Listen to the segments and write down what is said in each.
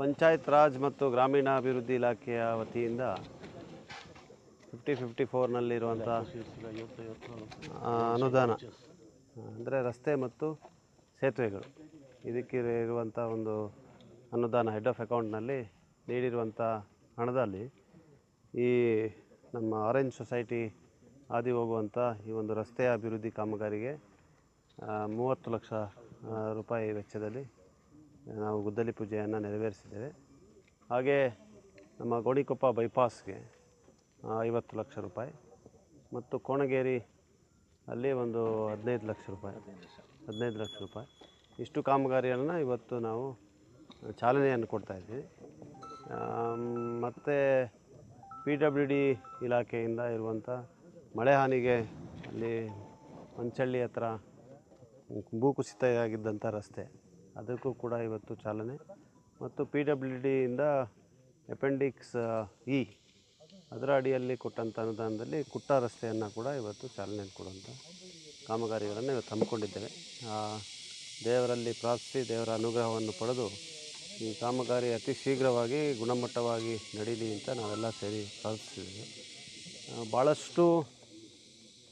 ಪಂಚಾಯತ್ ರಾಜ್ ಮತ್ತು ಗ್ರಾಮೀಣಾಭಿವೃದ್ಧಿ ಇಲಾಖೆಯ ವತಿಯಿಂದ 54ನಲ್ಲಿರುವಂಥ ಅನುದಾನ ಅಂದರೆ ರಸ್ತೆ ಮತ್ತು ಸೇತುವೆಗಳು ಇದಕ್ಕೆ ಇರುವಂಥ ಒಂದು ಅನುದಾನ ಹೆಡ್ ಆಫ್ ಅಕೌಂಟ್ನಲ್ಲಿ ನೀಡಿರುವಂಥ ಹಣದಲ್ಲಿ ಈ ನಮ್ಮ ಆರೆಂಜ್ ಸೊಸೈಟಿ ಹಾದಿ ಹೋಗುವಂಥ ಈ ಒಂದು ರಸ್ತೆಯ ಅಭಿವೃದ್ಧಿ ಕಾಮಗಾರಿಗೆ 30 ಲಕ್ಷ ರೂಪಾಯಿ ವೆಚ್ಚದಲ್ಲಿ ನಾವು ಗುದ್ದಲಿ ಪೂಜೆಯನ್ನು ನೆರವೇರಿಸಿದ್ದೇವೆ. ಹಾಗೆ ನಮ್ಮ ಗೋಣಿಕೊಪ್ಪ ಬೈಪಾಸ್ಗೆ 50 ಲಕ್ಷ ರೂಪಾಯಿ ಮತ್ತು ಕೋಣಗೇರಿ ಅಲ್ಲಿ ಒಂದು 15 ಲಕ್ಷ ರೂಪಾಯಿ ಇಷ್ಟು ಕಾಮಗಾರಿಯನ್ನು ಇವತ್ತು ನಾವು ಚಾಲನೆಯನ್ನು ಕೊಡ್ತಾಯಿದ್ದೀವಿ. ಮತ್ತು PWD ಇಲಾಖೆಯಿಂದ ಇರುವಂಥ ಮಳೆ ಹಾನಿಗೆ ಅಲ್ಲಿ ಮಂಚಳ್ಳಿ ಹತ್ರ ಭೂಕುಸಿತ ಆಗಿದ್ದಂಥ ರಸ್ತೆ ಅದಕ್ಕೂ ಕೂಡ ಇವತ್ತು ಚಾಲನೆ ಮತ್ತು PWDಯಿಂದ ಅಪೆಂಡಿಕ್ಸ್ ಇ ಅದರ ಅಡಿಯಲ್ಲಿ ಕೊಟ್ಟಂಥ ಅನುದಾನದಲ್ಲಿ ಕುಟ್ಟ ರಸ್ತೆಯನ್ನು ಕೂಡ ಇವತ್ತು ಚಾಲನೆಯನ್ನು ಕೊಡುವಂಥ ಕಾಮಗಾರಿಗಳನ್ನು ಇವತ್ತು ಹಮ್ಮಿಕೊಂಡಿದ್ದೇವೆ. ದೇವರಲ್ಲಿ ಪ್ರಾರ್ಥಿಸಿ ದೇವರ ಅನುಗ್ರಹವನ್ನು ಪಡೆದು ಈ ಕಾಮಗಾರಿ ಅತಿ ಶೀಘ್ರವಾಗಿ ಗುಣಮಟ್ಟವಾಗಿ ನಡೀಲಿ ಅಂತ ನಾವೆಲ್ಲ ಸೇರಿ ಪ್ರಾರ್ಥಿಸಿದ್ದೇವೆ. ಭಾಳಷ್ಟು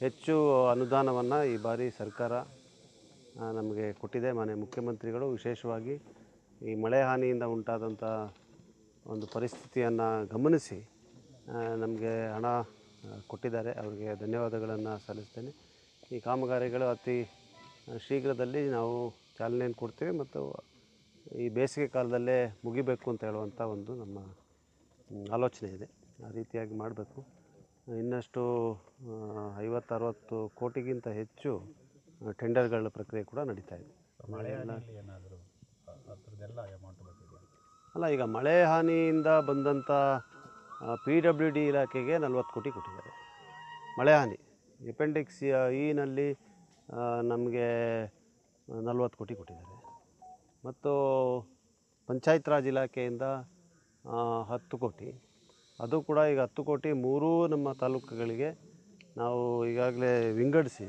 ಹೆಚ್ಚು ಅನುದಾನವನ್ನು ಈ ಬಾರಿ ಸರ್ಕಾರ ನಮಗೆ ಕೊಟ್ಟಿದೆ. ಮಾನ್ಯ ಮುಖ್ಯಮಂತ್ರಿಗಳು ವಿಶೇಷವಾಗಿ ಈ ಮಳೆ ಹಾನಿಯಿಂದ ಉಂಟಾದಂಥ ಒಂದು ಪರಿಸ್ಥಿತಿಯನ್ನು ಗಮನಿಸಿ ನಮಗೆ ಹಣ ಕೊಟ್ಟಿದ್ದಾರೆ. ಅವರಿಗೆ ಧನ್ಯವಾದಗಳನ್ನು ಸಲ್ಲಿಸ್ತೇನೆ. ಈ ಕಾಮಗಾರಿಗಳು ಅತಿ ಶೀಘ್ರದಲ್ಲಿ ನಾವು ಚಾಲನೆಯನ್ನು ಕೊಡ್ತೀವಿ ಮತ್ತು ಈ ಬೇಸಿಗೆ ಕಾಲದಲ್ಲೇ ಮುಗಿಬೇಕು ಅಂತ ಹೇಳುವಂಥ ಒಂದು ನಮ್ಮ ಆಲೋಚನೆ ಇದೆ. ಆ ರೀತಿಯಾಗಿ ಮಾಡಬೇಕು. ಇನ್ನಷ್ಟು 50-60 ಕೋಟಿಗಿಂತ ಹೆಚ್ಚು ಟೆಂಡರ್ಗಳ ಪ್ರಕ್ರಿಯೆ ಕೂಡ ನಡೀತಾ ಇದೆ. ಅಲ್ಲ, ಈಗ ಮಳೆ ಹಾನಿಯಿಂದ ಬಂದಂಥ PWD ಇಲಾಖೆಗೆ 40 ಕೋಟಿ ಕೊಟ್ಟಿದ್ದಾರೆ. ಮಳೆ ಹಾನಿ ಅಪೆಂಡಿಕ್ಸ್ ಇನಲ್ಲಿ ನಮಗೆ 40 ಕೋಟಿ ಕೊಟ್ಟಿದ್ದಾರೆ ಮತ್ತು ಪಂಚಾಯತ್ ರಾಜ್ ಇಲಾಖೆಯಿಂದ 10 ಕೋಟಿ. ಅದು ಕೂಡ ಈಗ 10 ಕೋಟಿ 3 ನಮ್ಮ ತಾಲೂಕುಗಳಿಗೆ ನಾವು ಈಗಾಗಲೇ ವಿಂಗಡಿಸಿ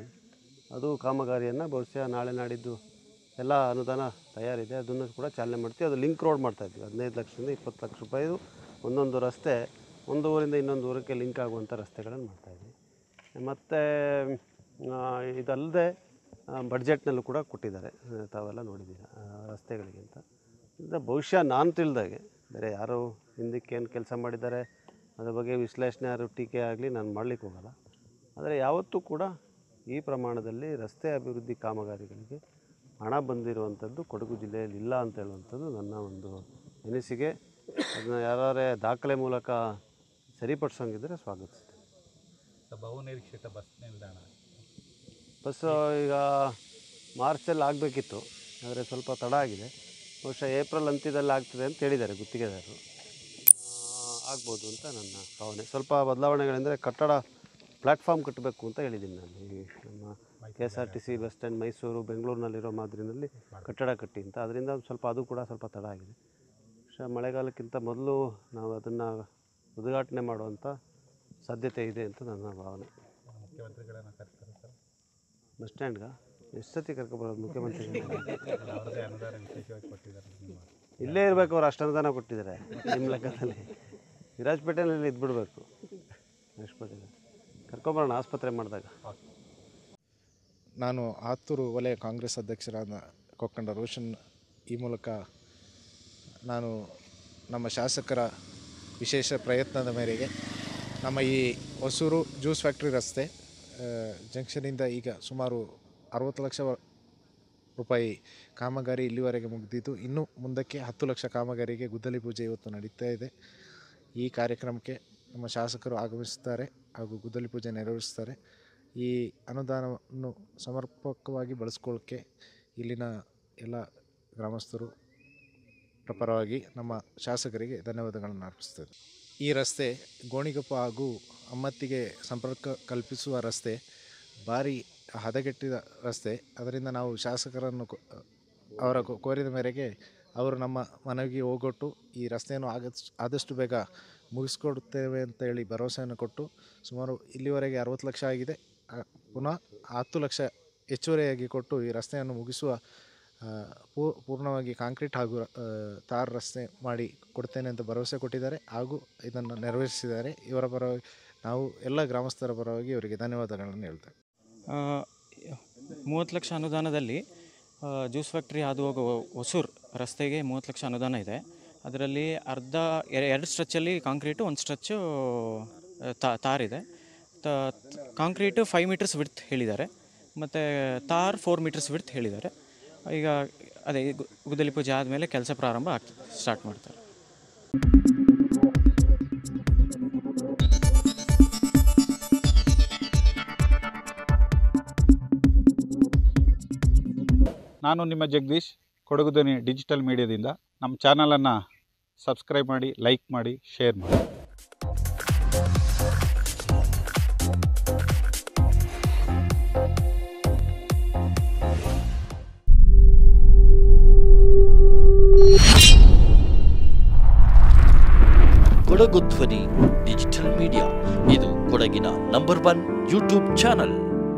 ಅದು ಕಾಮಗಾರಿಯನ್ನು ಬಹುಶಃ ನಾಳೆ ನಾಡಿದ್ದು ಎಲ್ಲ ಅನುದಾನ ತಯಾರಿದೆ, ಅದನ್ನು ಕೂಡ ಚಾಲನೆ ಮಾಡ್ತೀವಿ. ಅದು ಲಿಂಕ್ ರೋಡ್ ಮಾಡ್ತಾಯಿದ್ವಿ. 15 ಲಕ್ಷದಿಂದ 20 ಲಕ್ಷ ರೂಪಾಯಿ ಒಂದೊಂದು ರಸ್ತೆ ಒಂದು ಊರಿಂದ ಇನ್ನೊಂದು ಊರಕ್ಕೆ ಲಿಂಕ್ ಆಗುವಂಥ ರಸ್ತೆಗಳನ್ನು ಮಾಡ್ತಾಯಿದ್ವಿ. ಮತ್ತು ಇದಲ್ಲದೆ ಬಡ್ಜೆಟ್ನಲ್ಲೂ ಕೂಡ ಕೊಟ್ಟಿದ್ದಾರೆ, ತಾವೆಲ್ಲ ನೋಡಿದ್ದೀರ ರಸ್ತೆಗಳಿಗೆ ಅಂತ. ಇದು ಬಹುಶಃ ನಾನು ತಿಳಿದಾಗೆ ಬೇರೆ ಯಾರು ಹಿಂದಕ್ಕೇನು ಕೆಲಸ ಮಾಡಿದ್ದಾರೆ ಅದ್ರ ಬಗ್ಗೆ ವಿಶ್ಲೇಷಣೆ ಯಾರು ಟೀಕೆ ಆಗಲಿ ನಾನು ಮಾಡಲಿಕ್ಕೆ ಹೋಗಲ್ಲ. ಆದರೆ ಯಾವತ್ತೂ ಕೂಡ ಈ ಪ್ರಮಾಣದಲ್ಲಿ ರಸ್ತೆ ಅಭಿವೃದ್ಧಿ ಕಾಮಗಾರಿಗಳಿಗೆ ಹಣ ಬಂದಿರುವಂಥದ್ದು ಕೊಡಗು ಜಿಲ್ಲೆಯಲ್ಲಿ ಇಲ್ಲ ಅಂತ ಹೇಳುವಂಥದ್ದು ನನ್ನ ಒಂದು ಅನಿಸಿಕೆ. ಅದನ್ನ ಯಾರೇ ದಾಖಲೆ ಮೂಲಕ ಸರಿಪಡಿಸೋಂಗಿದ್ರೆ ಸ್ವಾಗತಿಸ್ತೇನೆ. ಬಹುನಿರೀಕ್ಷಿತ ಬಸ್ ನಿಲ್ದಾಣ ಬಸ್ಸು ಈಗ ಮಾರ್ಚಲ್ಲಿ ಆಗಬೇಕಿತ್ತು, ಆದರೆ ಸ್ವಲ್ಪ ತಡ ಆಗಿದೆ. ಬಹುಶಃ ಏಪ್ರಿಲ್ ಅಂತ್ಯದಲ್ಲಿ ಆಗ್ತದೆ ಅಂತ ಹೇಳಿದ್ದಾರೆ ಗುತ್ತಿಗೆದಾರರು. ಆಗ್ಬೋದು ಅಂತ ನನ್ನ ಭಾವನೆ. ಸ್ವಲ್ಪ ಬದಲಾವಣೆಗಳೆಂದರೆ ಕಟ್ಟಡ ಪ್ಲ್ಯಾಟ್ಫಾರ್ಮ್ ಕಟ್ಟಬೇಕು ಅಂತ ಹೇಳಿದ್ದೀನಿ ನಾನು. ಈ ನಮ್ಮ KSRTC ಬಸ್ ಸ್ಟ್ಯಾಂಡ್ ಮೈಸೂರು ಬೆಂಗಳೂರಿನಲ್ಲಿರೋ ಮಾದರಿನಲ್ಲಿ ಕಟ್ಟಡ ಕಟ್ಟಿ ಅಂತ. ಅದರಿಂದ ಸ್ವಲ್ಪ ಅದು ಕೂಡ ಸ್ವಲ್ಪ ತಡ ಆಗಿದೆ. ಬಹುಶಃ ಮಳೆಗಾಲಕ್ಕಿಂತ ಮೊದಲು ನಾವು ಅದನ್ನು ಉದ್ಘಾಟನೆ ಮಾಡುವಂಥ ಸಾಧ್ಯತೆ ಇದೆ ಅಂತ ನನ್ನ ಭಾವನೆ. ಮುಖ್ಯಮಂತ್ರಿಗಳನ್ನು ಕರ್ತಾರೆ ಸರ್ ಬಸ್ ಸ್ಟ್ಯಾಂಡ್ಗೆ ಎಷ್ಟು ಸತಿ ಕರ್ಕೊಬರೋದು ಮುಖ್ಯಮಂತ್ರಿ? ಅವರದೇ ಅನುದಾನ ವಿಶೇಷವಾಗಿ ಕೊಟ್ಟಿದ್ದಾರೆ. ಇಲ್ಲೇ ಇರಬೇಕು, ಅವ್ರು ಅಷ್ಟು ಅನುದಾನ ಕೊಟ್ಟಿದ್ದಾರೆ ನಿಮ್ಮ ಲೆಕ್ಕದಲ್ಲಿ. ವಿರಾಜಪೇಟೆಯಲ್ಲಿ ಇದ್ಬಿಡ್ಬೇಕು. ವಿರಾಜಪೇಟೆಯಲ್ಲಿ ಕರ್ಕೊಬರೋಣ ಆಸ್ಪತ್ರೆ ಮಾಡಿದಾಗ. ನಾನು ಆತ್ತೂರು ವಲಯ ಕಾಂಗ್ರೆಸ್ ಅಧ್ಯಕ್ಷರಾದ ಕೊಕ್ಕಂಡ ರೋಷನ್ ಈ ಮೂಲಕ ನಾನು ನಮ್ಮ ಶಾಸಕರ ವಿಶೇಷ ಪ್ರಯತ್ನದ ಮೇರೆಗೆ ನಮ್ಮ ಈ ಹೊಸೂರು ಜ್ಯೂಸ್ ಫ್ಯಾಕ್ಟ್ರಿ ರಸ್ತೆ ಜಂಕ್ಷನಿಂದ ಈಗ ಸುಮಾರು 60 ಲಕ್ಷ ರೂಪಾಯಿ ಕಾಮಗಾರಿ ಇಲ್ಲಿವರೆಗೆ ಮುಗಿದಿದ್ದು, ಇನ್ನು ಮುಂದಕ್ಕೆ 10 ಲಕ್ಷ ಕಾಮಗಾರಿಗೆ ಗುದ್ದಲಿ ಪೂಜೆ ಇವತ್ತು ನಡೀತಾ ಇದೆ. ಈ ಕಾರ್ಯಕ್ರಮಕ್ಕೆ ನಮ್ಮ ಶಾಸಕರು ಆಗಮಿಸುತ್ತಾರೆ ಹಾಗೂ ಗುದ್ದಲಿ ಪೂಜೆ ನೆರವೇರಿಸ್ತಾರೆ. ಈ ಅನುದಾನವನ್ನು ಸಮರ್ಪಕವಾಗಿ ಬಳಸ್ಕೊಳ್ಳೋಕ್ಕೆ ಇಲ್ಲಿನ ಎಲ್ಲ ಗ್ರಾಮಸ್ಥರು ಪರವಾಗಿ ನಮ್ಮ ಶಾಸಕರಿಗೆ ಧನ್ಯವಾದಗಳನ್ನು ಅರ್ಪಿಸ್ತೇವೆ. ಈ ರಸ್ತೆ ಗೋಣಿಗೊಪ್ಪ ಹಾಗೂ ಅಮ್ಮತ್ತಿಗೆ ಸಂಪರ್ಕ ಕಲ್ಪಿಸುವ ರಸ್ತೆ ಭಾರಿ ಹದಗೆಟ್ಟಿದ ರಸ್ತೆ. ಅದರಿಂದ ನಾವು ಶಾಸಕರನ್ನು ಅವರ ಕೋರಿದ ಮೇರೆಗೆ ಅವರು ನಮ್ಮ ಮನವಿಗೆ ಹೋಗೊಟ್ಟು ಈ ರಸ್ತೆಯನ್ನು ಆದಷ್ಟು ಬೇಗ ಮುಗಿಸ್ಕೊಡುತ್ತೇವೆ ಅಂತೇಳಿ ಭರವಸೆಯನ್ನು ಕೊಟ್ಟು ಸುಮಾರು ಇಲ್ಲಿವರೆಗೆ 60 ಲಕ್ಷ ಆಗಿದೆ. ಪುನಃ 10 ಲಕ್ಷ ಹೆಚ್ಚುವರಿಯಾಗಿ ಕೊಟ್ಟು ಈ ರಸ್ತೆಯನ್ನು ಮುಗಿಸುವ ಪೂರ್ಣವಾಗಿ ಕಾಂಕ್ರೀಟ್ ಹಾಗೂ ತಾರ್ ರಸ್ತೆ ಮಾಡಿ ಕೊಡ್ತೇನೆ ಅಂತ ಭರವಸೆ ಕೊಟ್ಟಿದ್ದಾರೆ ಹಾಗೂ ಇದನ್ನು ನೆರವೇರಿಸಿದ್ದಾರೆ. ಇವರ ಪರವಾಗಿ ನಾವು ಎಲ್ಲ ಗ್ರಾಮಸ್ಥರ ಪರವಾಗಿ ಇವರಿಗೆ ಧನ್ಯವಾದಗಳನ್ನು ಹೇಳ್ತೇವೆ. 30 ಲಕ್ಷ ಅನುದಾನದಲ್ಲಿ ಜ್ಯೂಸ್ ಫ್ಯಾಕ್ಟ್ರಿ ಹಾದು ಹೋಗುವ ಹೊಸೂರು ರಸ್ತೆಗೆ 30 ಲಕ್ಷ ಅನುದಾನ ಇದೆ. ಅದರಲ್ಲಿ ಎರಡು ಸ್ಟ್ರೆಚ್ಚಲ್ಲಿ ಕಾಂಕ್ರೀಟು, ಒಂದು ಸ್ಟ್ರೆಚ್ಚು ತಾರಿದೆ. ಕಾಂಕ್ರೀಟು 5 ಮೀಟರ್ಸ್ ವಿಡ್ತ್ ಹೇಳಿದ್ದಾರೆ ಮತ್ತು ತಾರ್ 4 ಮೀಟರ್ಸ್ ವಿಡ್ತ್ ಹೇಳಿದ್ದಾರೆ. ಈಗ ಅದೇ ಗುದ್ದಲಿ ಪೂಜೆ ಆದಮೇಲೆ ಕೆಲಸ ಪ್ರಾರಂಭ ಸ್ಟಾರ್ಟ್ ಮಾಡ್ತಾರೆ. ನಾನು ನಿಮ್ಮ ಜಗದೀಶ್, ಕೊಡಗು ಧ್ವನಿ ಡಿಜಿಟಲ್ ಮೀಡಿಯಾದಿಂದ. ನಮ್ಮ ಚಾನಲನ್ನು ಸಬ್ಸ್ಕ್ರೈಬ್ ಮಾಡಿ, ಲೈಕ್ ಮಾಡಿ, ಶೇರ್ ಮಾಡಿ. ಕೊಡಗು ಧ್ವನಿ ಡಿಜಿಟಲ್ ಮೀಡಿಯಾ ಇದು ಕೊಡಗಿನ ನಂಬರ್ 1 ಯೂಟ್ಯೂಬ್ ಚಾನಲ್.